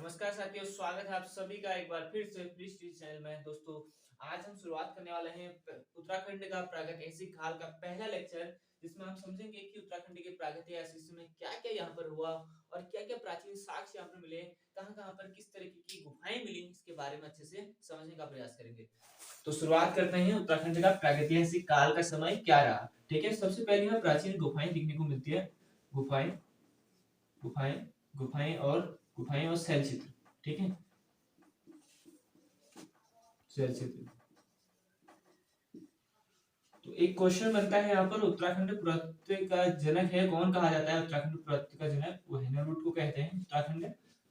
नमस्कार साथियों, स्वागत है आप सभी का एक बार फिर से प्लीज चैनल में। दोस्तों, आज हम शुरुआत करने वाले हैं उत्तराखंड का प्रागैतिहासिक काल का पहला लेक्चर, जिसमें हम समझेंगे कि उत्तराखंड के प्रागैतिहासिक में क्या-क्या यहाँ पर हुआ और क्या-क्या प्राचीन साक्ष्य यहाँ पर मिले, कहाँ-कहाँ पर किस तरीके की गुफाएं मिली, इसके बारे में अच्छे से समझने का प्रयास करेंगे। तो शुरुआत करते हैं, उत्तराखंड का प्रागैतिहासिक काल का समय क्या रहा। ठीक है, सबसे पहले हमें प्राचीन गुफाएं देखने को मिलती है। गुफाएं गुफाएं गुफाएं और शैल चित्र। ठीक है, शैल चित्र। तो एक क्वेश्चन बनता है यहाँ पर, उत्तराखंड पुरातत्व का जनक है कौन कहा जाता है? उत्तराखंड पुरातत्व का जनक वो हेनरूट को कहते हैं। उत्तराखंड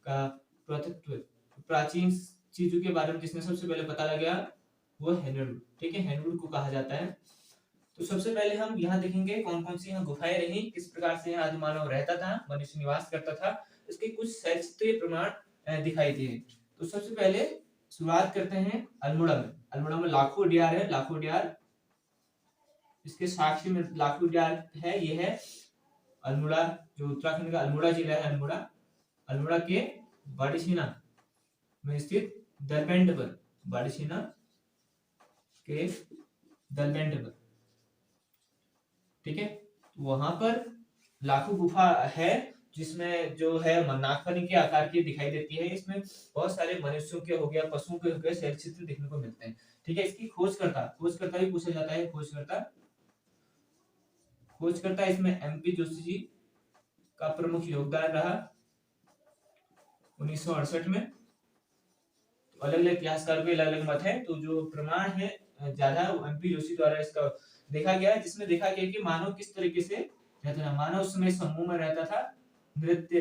का पुरातत्व, प्राचीन चीजों के बारे में जिसने सबसे पहले पता लगाया वो हेनरूट। ठीक है, हेनरूट को कहा जाता है। तो सबसे पहले हम यहाँ देखेंगे कौन कौन सी यहाँ गुफाएं रही, किस प्रकार से यहाँ आदि मानव रहता था, मनुष्य निवास करता था, इसके कुछ सचित्र प्रमाण दिखाई दिए। तो सबसे पहले शुरुआत करते हैं अल्मोड़ा में। अल्मोड़ा में लाखों डियार है, लाखों डियार। इसके साक्षी में लाखों डियार है। ये है अल्मोड़ा, जो उत्तराखंड का अल्मोड़ा जिला है। अल्मोड़ा, अल्मोड़ा के बाड़ीसीना में स्थित दलबेंट पर, बाड़ीसीना के दलबेंट पर। ठीक है, वहां पर लाखों गुफा है, जिसमें जो है नागफनी के आकार की दिखाई देती है। इसमें बहुत सारे मनुष्यों के हो गया, पशुओं के हो गए शैल चित्र देखने को मिलते हैं। ठीक है, इसकी खोजकर्ता भी पूछा जाता है। खोजकर्ता इसमें एमपी जोशी जी का प्रमुख योगदान रहा 1968 में। तो अलग अलग इतिहासकारों के अलग अलग मत है। तो जो प्रमाण है ज्यादा एमपी जोशी द्वारा इसका देखा गया है, जिसमें देखा गया कि मानव किस तरीके से रहता था। मानव उस समय समूह में रहता था, नृत्य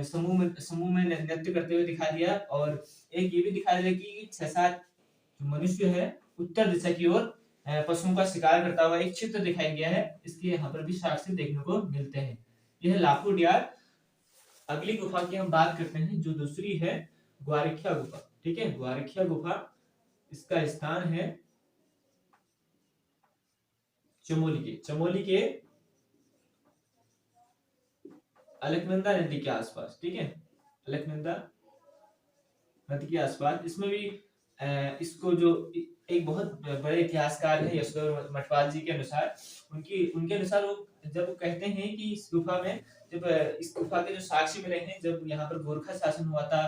समूह में नृत्य करते हुए दिखा दिया। और एक ये भी दिखा दिया कि 6-7 जो मनुष्य है उत्तर दिशा की ओर पशुओं का शिकार करता हुआ एक चित्र दिखाया गया है। इसके यहाँ पर भी साक्ष्य देखने को मिलते हैं। यह लाखों डियार। अगली गुफा की हम बात करते हैं, जो दूसरी है ग्वारिखिया गुफा। ठीक है, ग्वारिखिया गुफा, इसका स्थान है चमोली के अलकनंदा नदी के आसपास। ठीक है, अलकनंदा नदी के आसपास। इसमें भी इसको जो एक बहुत बड़े इतिहासकार है यशोधर मठपाल जी के अनुसार, उनके अनुसार वो जब वो कहते हैं कि इस गुफा में, जब इस गुफा के जो साक्ष्य मिले हैं, जब यहाँ पर गोरखा शासन हुआ था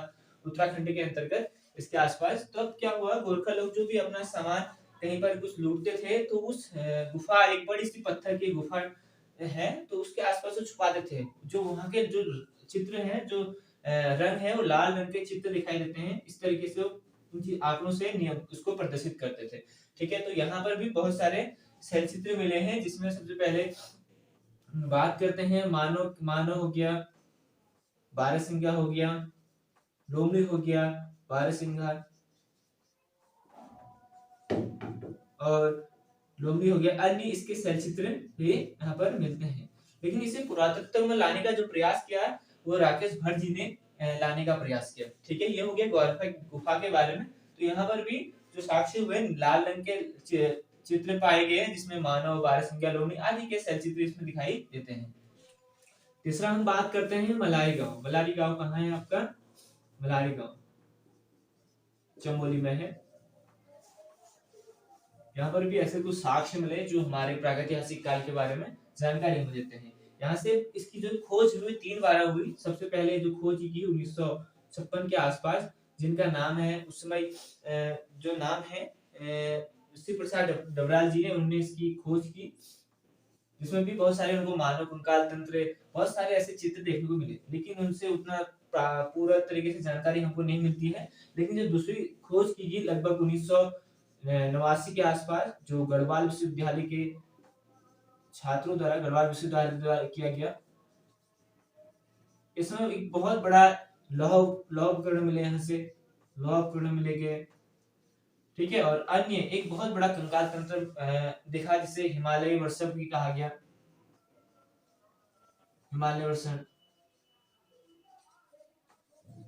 उत्तराखंड के अंतर्गत इसके आसपास, तब क्या हुआ, गोरखा लोग जो भी अपना सामान कहीं पर कुछ लूटते थे, तो उस गुफा, एक बड़ी सी पत्थर की गुफा है, तो उसके आसपास वो छुपा देते हैं। जो वहाँ के जो चित्र हैं, जो रंग है, वो लाल रंग के चित्र दिखाई देते हैं। इस तरीके से उनकी आंकड़ों से नियम उसको प्रदर्शित करते थे। ठीक है, तो यहाँ पर भी बहुत सारे शैल चित्र मिले हैं, जिसमें सबसे पहले बात करते हैं मानव मानव हो गया, बारहसिंगा हो गया, लोमड़ी हो गया, बारहसिंगा और लोमड़ी हो गया। अन्य इसके शैल चित्र भी यहाँ पर मिलते हैं। लेकिन इसे पुरातत्व में लाने का जो प्रयास किया, वो राकेश भट्ट जी ने लाने का प्रयास किया। ठीक है, ये हो गया ग्वारिखा गुफा के बारे में। तो यहाँ पर भी जो साक्ष्य हुए, लाल रंग के चित्र पाए गए हैं, जिसमें मानव, बारहसिंगा, लोमड़ी आदि के शैल चित्र इसमें दिखाई देते हैं। तीसरा हम बात करते हैं मलारी गांव। मलारी गांव कहाँ है आपका? मलारी गांव चमोली में है। यहाँ पर भी ऐसे कुछ साक्ष्य मिले जो हमारे प्रागैतिहासिक काल के बारे में जानकारी हमें देते हैं। यहाँ से इसकी जो खोज हुई 3 बार हुई। सबसे पहले जो खोज की 1956 के आसपास, जिनका नाम है उस समय जो नाम है श्री प्रसाद डबराल जी ने, उन्होंने इसकी खोज की, जिसमें भी बहुत सारे उनको मानव कंकाल तंत्र, बहुत सारे ऐसे चित्र देखने को मिले। लेकिन उनसे उतना पूरा तरीके से जानकारी हमको नहीं मिलती है। लेकिन जो दूसरी खोज की गई लगभग 1989 के आसपास, जो गढ़वाल विश्वविद्यालय के छात्रों द्वारा, गढ़वाल विश्वविद्यालय द्वारा किया गया, इसमें एक बहुत बड़ा लौह लौह उपकरण मिले। यहाँ से लौह उपकरण मिले गए। ठीक है, और अन्य एक बहुत बड़ा कंकाल तंत्र देखा, जिसे हिमालय वर्षण भी कहा गया। हिमालय वर्षण,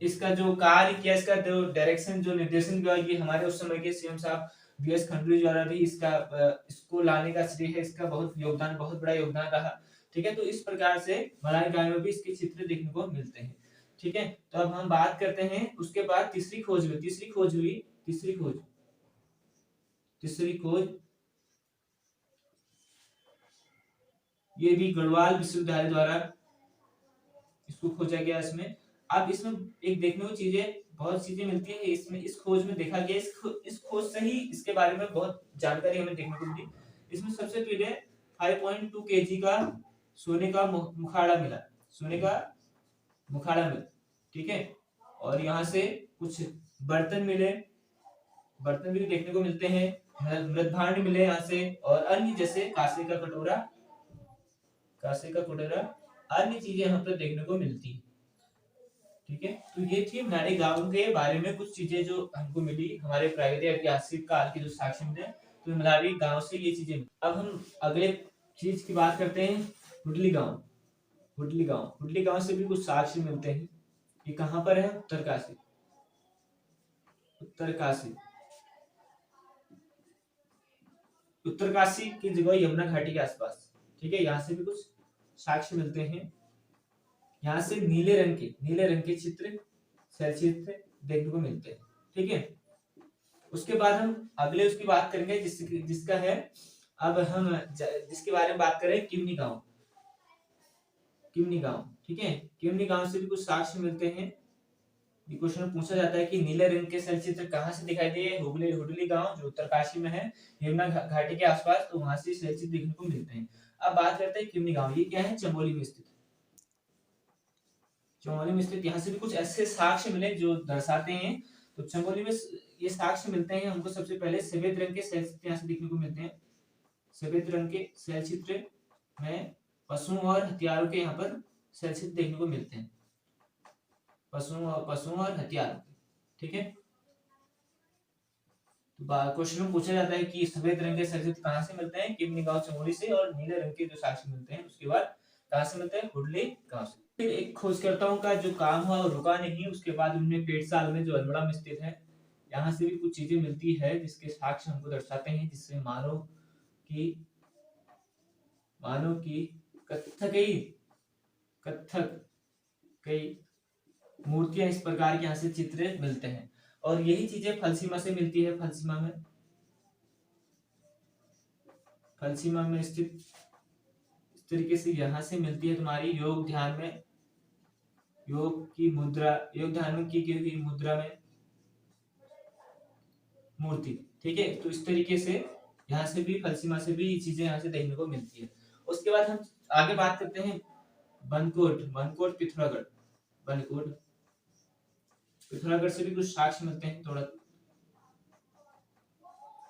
इसका जो कार्य किया, इसका जो डायरेक्शन, जो निर्देशन किया, ये हमारे उस समय के सीएम साहब बीएस खंडूरी द्वारा भी इसको लाने का श्रेय है। इसका बहुत योगदान, बहुत बड़ा योगदान रहा। ठीक है, तो इस प्रकार से मलारी गांव में भी इसके चित्र देखने को मिलते हैं। ठीक है, तो अब हम बात करते हैं उसके बाद तीसरी खोज हुई, तीसरी खोज ये भी गढ़वाल विश्वविद्यालय द्वारा इसको खोजा गया। इसमें अब इसमें एक देखने को चीजें, बहुत चीजें मिलती है इसमें। इस खोज में देखा गया, इस खोज से ही इसके बारे में बहुत जानकारी हमें देखने को मिली। इसमें सबसे पहले 5.2 kg का सोने का मुखाड़ा मिला, सोने का मुखाड़ा मिला, ठीक है। और यहाँ से कुछ बर्तन मिले, बर्तन भी देखने को मिलते हैं, मृदभांड मिले यहाँ से, और अन्य जैसे कांसे का कटोरा, अन्य चीजें यहाँ पर देखने को मिलती है, ठीक है। तो ये थी हमारे गांव के बारे में कुछ चीजें जो हमको मिली, हमारे प्राकृतिक ऐतिहासिक काल के जो साक्ष्य मिले, तो हमारे गांव से ये चीजें। अब हम अगले चीज की बात करते हैं, हुडली गांव। हुडली गांव से भी कुछ साक्ष्य मिलते हैं। ये कहाँ पर है? उत्तरकाशी की जगह यमुना घाटी के आसपास, ठीक है। यहाँ से भी कुछ साक्ष्य मिलते हैं। यहाँ से नीले रंग के चित्र, शैल चित्र देखने को मिलते हैं, ठीक है। उसके बाद हम अगले उसकी बात करेंगे जिसका है, अब हम जिसके बारे में बात करें, किमनी गांव, ठीक है। किमनी गांव से भी कुछ साक्ष्य मिलते हैं। ये क्वेश्चन पूछा जाता है कि नीले रंग के शैल चित्र कहाँ से दिखाई दिए? हुडली गांव जो उत्तरकाशी में है, यमुना घाटी के आसपास, तो वहां से शैल चित्र देखने को मिलते हैं। अब बात करते हैं किमनी गांव। ये क्या है? चमोली में स्थित, यहाँ से भी कुछ ऐसे साक्ष्य मिले जो दर्शाते हैं। तो चमोली में ये साक्ष्य मिलते हैं हमको। सबसे पहले सफेद रंग के शैल चित्र यहाँ से देखने को मिलते हैं। सफेद रंग के शैल चित्र में पशुओं और हथियारों के यहाँ पर शैल चित्र देखने को मिलते हैं, पशुओं और हथियारों, ठीक है। क्वेश्चन में पूछा जाता है कि सफेद रंग के शैल चित्र कहाँ से मिलते हैं? किमनी गांव चमोली से। और नीले रंग के जो साक्ष्य मिलते हैं उसके बाद कहाँ से मिलते हैं? हुडली गांव से। फिर एक खोजकर्ताओं का जो काम हुआ रुका नहीं। उसके बाद उन्होंने पेटसाल में जो अल्मोड़ा में स्थित है, यहाँ से भी कुछ चीजें मिलती है जिसके साक्ष्य हमको दर्शाते हैं, जिससे मानव की कथक कई मूर्तियां इस प्रकार के यहाँ से चित्र मिलते हैं। और यही चीजें फलसीमा से मिलती है। फलसीमा में स्थित इस तरीके से यहाँ से मिलती है तुम्हारी योग ध्यान में की गई मुद्रा में मूर्ति, ठीक है। तो इस तरीके से यहाँ से भी फलसीमा से भी ये चीजें यहाँ से देखने को मिलती है। उसके बाद हम आगे बात करते हैं बनकोट पिथौरागढ़ से भी कुछ साक्ष्य मिलते हैं। थोड़ा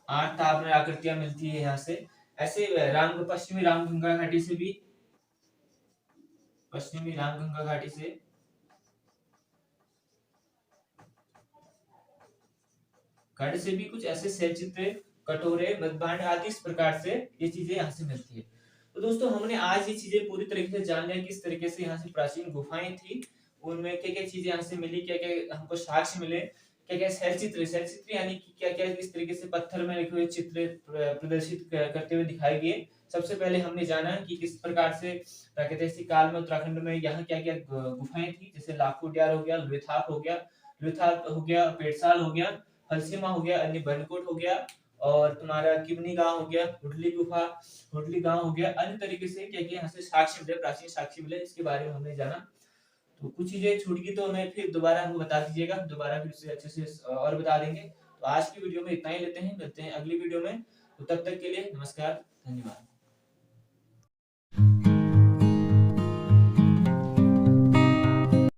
8 ताप में आकृतियां मिलती है यहाँ से। ऐसे पश्चिमी रामगंगा घाटी से भी कुछ ऐसे शैल चित्र, कटोरे, मृदभांड आदि इस प्रकार से ये चीजें यहाँ से मिलती है। तो दोस्तों हमने आज ये चीजें पूरी तरीके से जान लिया किस तरीके से यहाँ से प्राचीन गुफाएं थी, उनमें क्या क्या चीजें यहाँ से मिली, क्या क्या हमको साक्ष्य मिले, क्या क्या शैल चित्र यानी कि क्या क्या इस तरीके से पत्थर में लिखे हुए चित्र प्रदर्शित करते हुए दिखाई गए। सबसे पहले हमने जाना कि किस प्रकार से प्राकृतिक काल में उत्तराखंड में यहाँ क्या क्या गुफाएं थी, जैसे लाखो ड्यार हो गया, लुथाक हो गया, पेटसाल हो गया, फलसीमा हो गया, अन्य बनकोट हो गया, और तुम्हारा किमनी गांव हो गया, हुडली गांव हो गया। अन्य तरीके से क्या क्या यहाँ से साक्ष्य मिले, प्राचीन साक्ष्य मिले, इसके बारे में हमने जाना। तो कुछ चीजें छूट गई तो हमें फिर दोबारा हमको बता दीजिएगा, दोबारा फिर से अच्छे से और बता देंगे। तो आज की वीडियो में इतना ही लेते हैं, मिलते हैं अगली वीडियो में। तो तब तक के लिए नमस्कार, धन्यवाद।